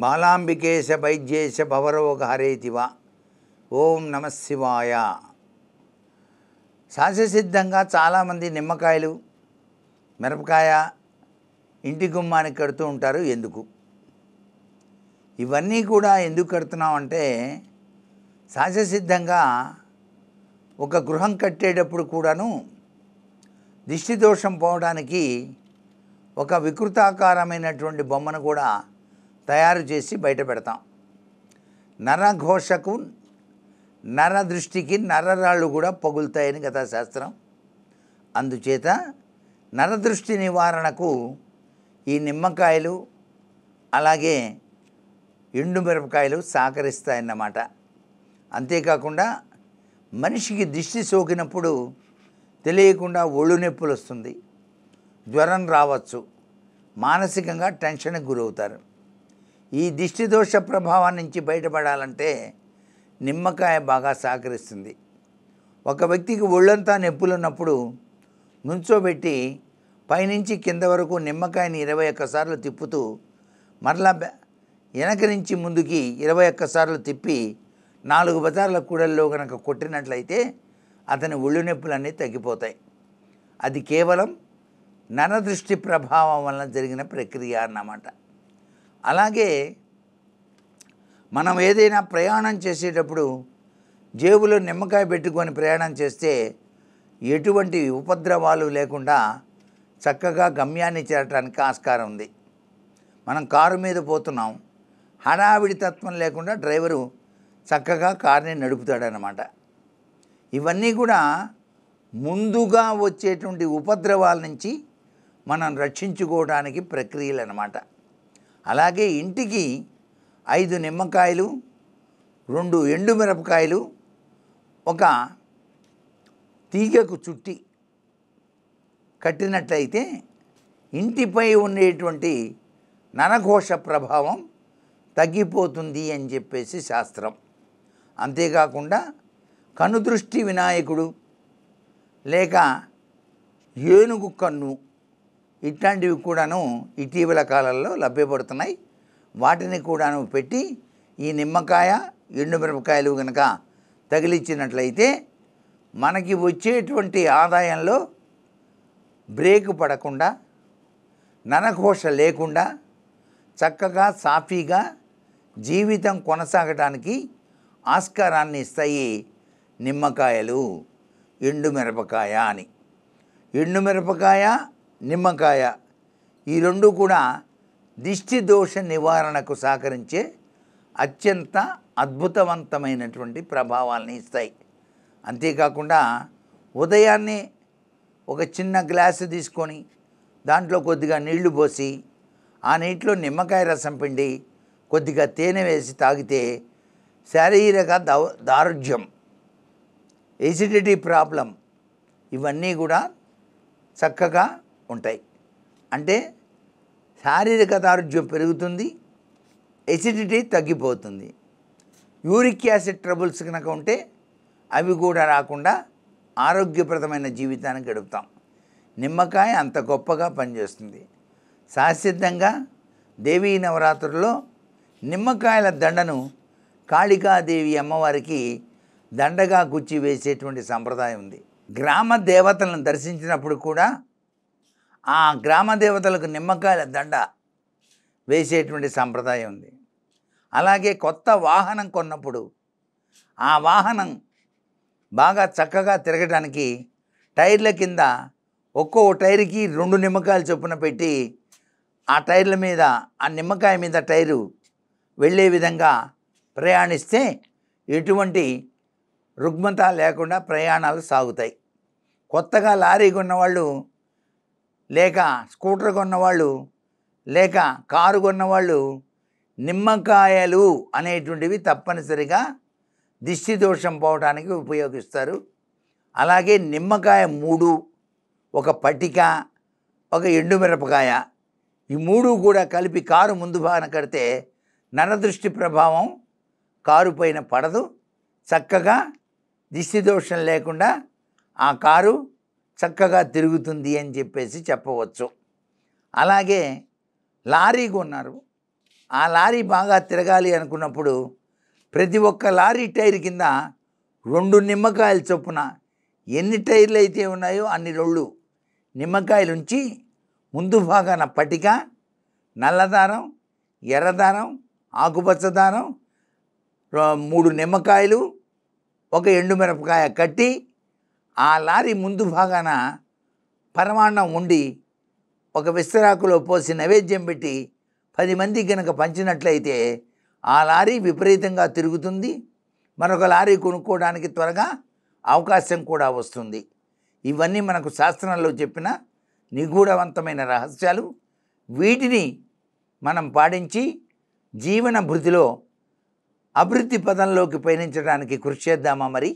బాలాంబికేశ వైద్యేశ భవరోగహరేతివా. ఓం నమ శివాయ. సహజసిద్ధంగా చాలామంది నిమ్మకాయలు, మిరపకాయ ఇంటి గుమ్మానికి కడుతూ ఉంటారు. ఎందుకు ఇవన్నీ కూడా ఎందుకు కడుతున్నామంటే, సహజసిద్ధంగా ఒక గృహం కట్టేటప్పుడు కూడాను దిష్టి దోషం పోవడానికి ఒక వికృతాకారమైనటువంటి బొమ్మను కూడా తయారు చేసి బయట పెడతాం. నరఘోషకు, నరదృష్టికి నరరాళ్ళు కూడా పగులుతాయని కదా శాస్త్రం. అందుచేత నరదృష్టి నివారణకు ఈ నిమ్మకాయలు అలాగే ఎండుమిరపకాయలు సహకరిస్తాయన్నమాట. అంతేకాకుండా మనిషికి దిష్టి సోకినప్పుడు తెలియకుండా ఒళ్ళు నొప్పులు వస్తుంది, జ్వరం రావచ్చు, మానసికంగా టెన్షన్కి గురవుతారు. ఈ దిష్టి దోష ప్రభావం నుంచి బయటపడాలంటే నిమ్మకాయ బాగా సహకరిస్తుంది. ఒక వ్యక్తికి ఒళ్ళంతా నొప్పులు ఉన్నప్పుడు నుంచోబెట్టి పైనుంచి కింద వరకు నిమ్మకాయని 21 సార్లు తిప్పుతూ మరలా వెనక నుంచి ముందుకి 21 సార్లు తిప్పి 4 బజార్ల కూడల్లో కనుక కొట్టినట్లయితే అతని ఒళ్ళు నొప్పులన్నీ తగ్గిపోతాయి. అది కేవలం నరదృష్టి ప్రభావం వలన జరిగిన ప్రక్రియ అన్నమాట. అలాగే మనం ఏదైనా ప్రయాణం చేసేటప్పుడు జేబులో నిమ్మకాయ పెట్టుకొని ప్రయాణం చేస్తే ఎటువంటి ఉపద్రవాలు లేకుండా చక్కగా గమ్యాన్ని చేరటానికి ఆస్కారం ఉంది. మనం కారు మీద పోతున్నాం, హడావిడి తత్వం లేకుండా డ్రైవరు చక్కగా కారుని నడుపుతాడనమాట. ఇవన్నీ కూడా ముందుగా వచ్చేటువంటి ఉపద్రవాల నుంచి మనం రక్షించుకోవడానికి ప్రక్రియలు అన్నమాట. అలాగే ఇంటికి 5 నిమ్మకాయలు, 2 ఎండుమిరపకాయలు ఒక తీగకు చుట్టి కట్టినట్లయితే ఇంటిపై ఉండేటువంటి నరఘోష ప్రభావం తగ్గిపోతుంది అని చెప్పేసి శాస్త్రం. అంతేకాకుండా కనుదృష్టి వినాయకుడు లేక ఏనుగు కన్ను ఇట్లాంటివి కూడాను ఇటీవల కాలంలో లభ్యపడుతున్నాయి. వాటిని కూడాను పెట్టి ఈ నిమ్మకాయ, ఎండుమిరపకాయలు కనుక తగిలించినట్లయితే మనకి వచ్చేటువంటి ఆదాయంలో బ్రేక్ పడకుండా, నరఘోష లేకుండా చక్కగా సాఫీగా జీవితం కొనసాగడానికి ఆస్కారాన్ని ఇస్తాయి నిమ్మకాయలు, ఎండుమిరపకాయ అని. ఎండుమిరపకాయ, నిమ్మకాయ ఈ రెండు కూడా దిష్టి దోష నివారణకు సహకరించే అత్యంత అద్భుతవంతమైనటువంటి ప్రభావాలని ఇస్తాయి. అంతేకాకుండా ఉదయాన్నే ఒక చిన్న గ్లాసు తీసుకొని దాంట్లో కొద్దిగా నీళ్లు పోసి ఆ నీటిలో నిమ్మకాయ రసం పిండి కొద్దిగా తేనె వేసి తాగితే శారీరక దారుఢ్యం, ఎసిడిటీ ప్రాబ్లం ఇవన్నీ కూడా చక్కగా ఉంటాయి. అంటే శారీరక దారుఢ్యం పెరుగుతుంది, ఎసిడిటీ తగ్గిపోతుంది. యూరిక్ యాసిడ్ ట్రబుల్స్ కనుక ఉంటే అవి కూడా రాకుండా ఆరోగ్యప్రదమైన జీవితాన్ని గడుపుతాం. నిమ్మకాయ అంత గొప్పగా పనిచేస్తుంది. సహసిద్ధంగా దేవీ నవరాత్రుల్లో నిమ్మకాయల దండను కాళికాదేవి అమ్మవారికి దండగా గుచ్చి వేసేటువంటి సంప్రదాయం ఉంది. గ్రామ దేవతలను దర్శించినప్పుడు కూడా ఆ గ్రామ దేవతలకు నిమ్మకాయల దండ వేసేటువంటి సంప్రదాయం ఉంది. అలాగే కొత్త వాహనం కొన్నప్పుడు ఆ వాహనం బాగా చక్కగా తిరగడానికి టైర్ల కింద ఒక్కో టైర్కి 2 నిమ్మకాయలు చొప్పున పెట్టి ఆ టైర్ల మీద ఆ నిమ్మకాయ మీద టైరు వెళ్ళే విధంగా ప్రయాణిస్తే ఎటువంటి రుగ్మత లేకుండా ప్రయాణాలు సాగుతాయి. కొత్తగా లారీ కొన్నవాళ్ళు లేక స్కూటర్ కొన్నవాళ్ళు లేక కారు కొన్నవాళ్ళు నిమ్మకాయలు అనేటువంటివి తప్పనిసరిగా దిష్టి దోషం పోవడానికి ఉపయోగిస్తారు. అలాగే నిమ్మకాయ 3, ఒక పటిక, ఒక ఎండుమిరపకాయ ఈ 3 కూడా కలిపి కారు ముందు భాగన కడితే నరదృష్టి ప్రభావం కారు పైన పడదు. చక్కగా దిష్టి దోషం లేకుండా ఆ కారు చక్కగా తిరుగుతుంది అని చెప్పేసి చెప్పవచ్చు. అలాగే లారీ కొన్నారు, ఆ లారీ బాగా తిరగాలి అనుకున్నప్పుడు ప్రతి ఒక్క లారీ టైర్ కింద 2 నిమ్మకాయల చొప్పున ఎన్ని టైర్లు అయితే ఉన్నాయో అన్ని 2 నిమ్మకాయలు ఉంచి ముందు భాగాన పటిక, నల్లదారం, ఎర్రదారం, ఆకుపచ్చ దారం, 3 నిమ్మకాయలు, ఒక ఎండుమిరపకాయ కట్టి ఆ లారీ ముందు భాగాన పరమాన్నం ఉండి ఒక విస్తరాకులో పోసి నైవేద్యం పెట్టి 10 మందికి కనుక పంచినట్లయితే ఆ లారీ విపరీతంగా తిరుగుతుంది. మరొక లారీ కొనుక్కోవడానికి త్వరగా అవకాశం కూడా వస్తుంది. ఇవన్నీ మనకు శాస్త్రంలో చెప్పిన నిగూఢవంతమైన రహస్యాలు. వీటిని మనం పాటించి జీవన భృతిలో అభివృద్ధి పదంలోకి పయనించడానికి కృషి చేద్దామా మరి?